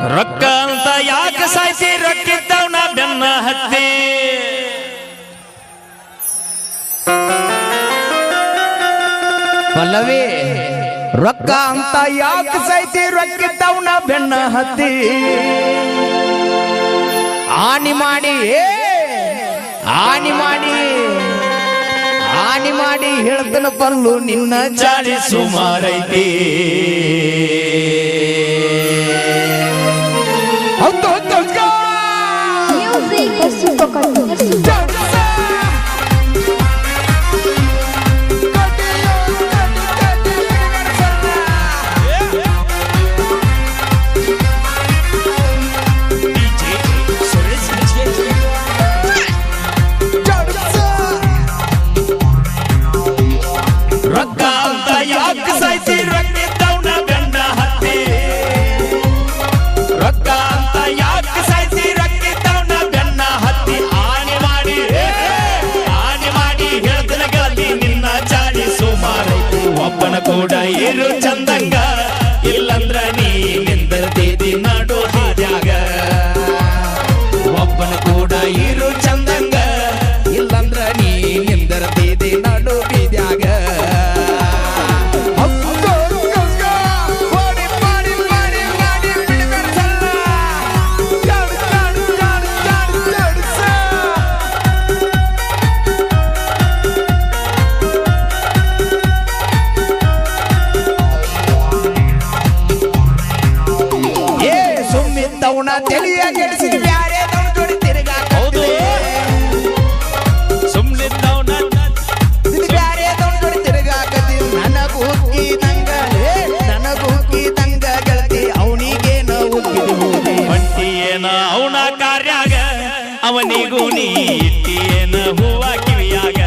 ರೊಕ್ಕ ಅಂತ ಯಾಕೆ ಸಾಯಿಸಿ ರೊಕ್ಕಿದ್ದವನ ಬೆನ್ನ ಹತ್ತಿ ಪಲ್ಲವಿ ರೊಕ್ಕ ಅಂತ ಯಾಕೆ ಸಾಯಿಸಿ ರೊಕ್ಕಿದ್ದವನ ಬೆನ್ನ ಹತ್ತಿ ಆನಿ ಮಾಡಿ ಹೇಳ್ತನ ಪಲ್ಲು ನಿನ್ನ ಚಾಳಿ ಸುಮಾರೈತಿ ರೊಕ್ಕ ಅಂತ ಯಾಕೆ ಸಾಯಿಸಿ ರೊಕ್ಕಿದ್ದವನ ಬೆನ್ನ ಹತ್ತಿ ರೊಕ್ಕ ಅಂತ ಯಾಕೆ ಸಾಯಿಸಿ ರೊಕ್ಕಿದ್ದವನ ಬೆನ್ನ ಹತ್ತಿ ಆನೆ ಮಾಡಿ ಹೇಳ್ತನ ಗೆಳತಿ ನಿನ್ನ ಚಾಳಿ ಸುಮಾರೈತಿ ಒಬ್ಬನ ಕೂಡ ಇರು ಚಂದಂಗ ಇಲ್ಲಂದ್ರ ನೀ ನಿಂದಿರ್ತಿದಿ ನಡು ಹಾದ್ಯಾಗ ಒಬ್ಬನ ಕೂಡ ಇರು ಚಂದಂಗ ಇಲ್ಲಂದ್ರ ನೀ ನಿಂದಿರ್ತಿದಿ ನಡು ಬೀದ್ಯಾಗ ತಿಳಿಯ ಗೆಡಿಸಿದ ಬ್ಯಾರೆ ಜೋಡಿ ತಿರುಗಾಕೌದು ಸುಮ್ಮನಿದ್ದವನ ಬ್ಯಾರೆ ಜೋಡಿ ತಿರುಗಾಕತಿ ನನಗೂ ಹುಕ್ಕಿದಂಗ ಗೆಳತಿ ಅವನಿಗೇನ ಹುಕ್ಕಿದ ಹೋದೆ ಹೊಂಟಿಯೇನ ಅವನ ಕಾರ್ಯಾಗ ಅವನಿಗೂ ನೀ ಇಟ್ಟಿಯೇನ ಹೂವ ಕಿವಿಯಾಗ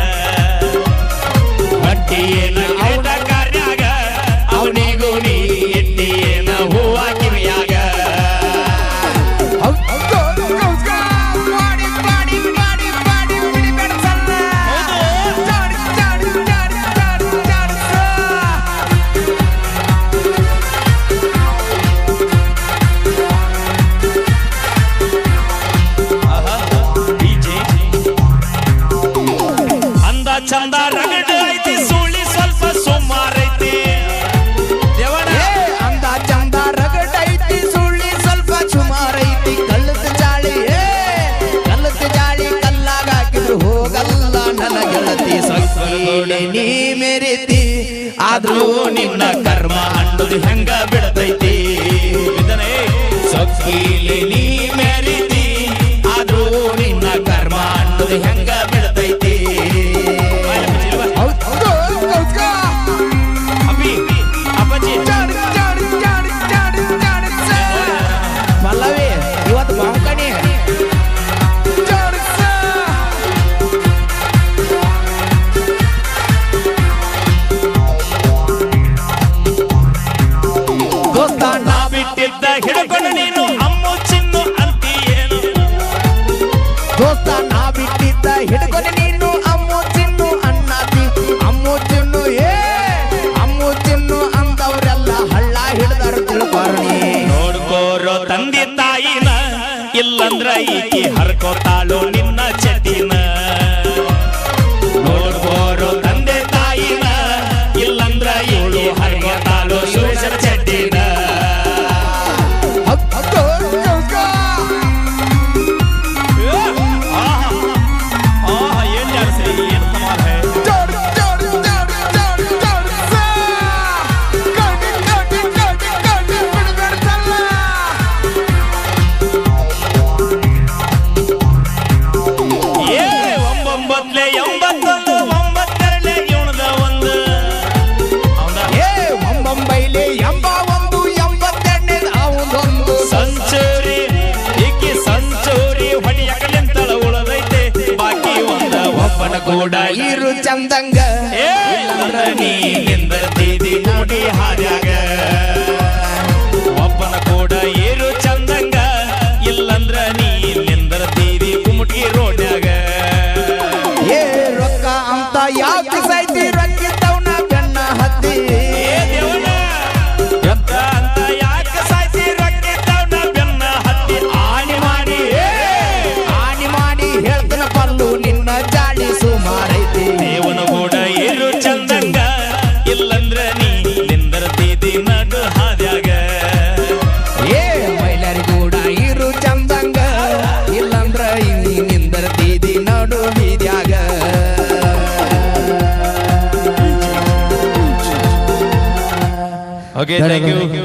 ಹೊಂಟಿಯೇನ ಅವನ ಕಾರ್ಯಾಗ ಅವನಿಗೂ ನೀ ಇಟ್ಟಿಯೇನ ಹೂವ ಕಿವಿಯಾಗ ಚಂದ ರಗಡ ಐತಿ ಸುಳಿ ಸ್ವಲ್ಪ ಸುಮಾರೈತಿ ಅಂದ ಚಂದ ರಗಡ ಐತಿ ಸುಳ್ಳಿ ಸ್ವಲ್ಪ ಸುಮಾರೈತಿ ಕಲ್ಲದ ಜಾಳಿ ಕಲ್ಲಾಗ ಹಾಕಿದ್ರು ಹೋಗಲ್ಲ ನನ್ನ ಗೆಳತಿ ಸೊಕ್ಕಿ ನೀ ಮೆರಿತಿ ಆದ್ರೂ ನಿನ್ನ ಕರ್ಮ ಅನ್ನೋದು ಹೆಂಗ ಬಿಡತೈತಿ ಸೊಕ್ಕಿಲಿ ನೀ ಮೆರಿತಿ ಆದ್ರೂ ನಿನ್ನ ಕರ್ಮ ಅನ್ನೋದು ಹೆಂಗ ಬಿಡತೈತಿ ಪಲ್ಲವಿ ಇವತ್ತು ಬಾಂಕಣಿ ದೋಸ್ತ ನಾ ಬಿಟ್ಟಿದ್ದ ಹಿಡ್ಕೊಂಡು ನೀನು ಅಮ್ಮು ಚಿನ್ನು ಅಂತೀಯೇನು ದೋಸ್ತ ನಾ ಬಿಟ್ಟಿದ್ದ ಹಿಡ್ಕೊಂಡು ನೀನು ಅಮ್ಮು ಚಿನ್ನು ಅನ್ನತಿ ಅಮ್ಮು ಚಿನ್ನು ಅಂತವ್ರೆಲ್ಲ ಹಳ್ಳ ಹಿಡ್ದಾರ ತಿಳ್ಕೊರ್ಣಿ ನೋಡ್ಕೋರೋ ತಂದೆ ತಾಯಿನ ಇಲ್ಲಂದ್ರ ಈಕಿ ಹರ್ಕೋತಾಳು ನಿನ್ನ ಚಟಿನ ನೋಡ್ಕೋರೋ ತಂದೆ ತಾಯಿನ ಇಲ್ಲಂದ್ರ ಈಕಿ ಹರ್ಕೋತಾಳು ಸುರೇಶನ ಚಟಿನ ಕೂಡ ಇರು ಚಂದಂಗ ನೀ ನಿಂದಿರ್ತಿದಿ ನೋಡಿ ಹಾದ್ಯಾಗ ಒಬ್ಬನ ಕೂಡ ಇರು ಚಂದಂಗ ಇಲ್ಲಂದ್ರ ನೀ ನಿಂದಿರ್ತಿದಿ ಕುಮಟಿ ರೋಡ್ಯಾಗ ರೊಕ್ಕ ಅಂತ ಯಾಕೆ ಸಾಯ್ತಿ ರೊಕ್ಕಿದ್ದವನ ಬೆನ್ನ ಹತ್ತಿ ರೊಕ್ಕ ಅಂತ ಯಾಕೆ ಸಾಯ್ತಿ ರೊಕ್ಕಿದ್ದವನ ಬೆನ್ನ ಓಕೆ ಥ್ಯಾಂಕ್ ಯು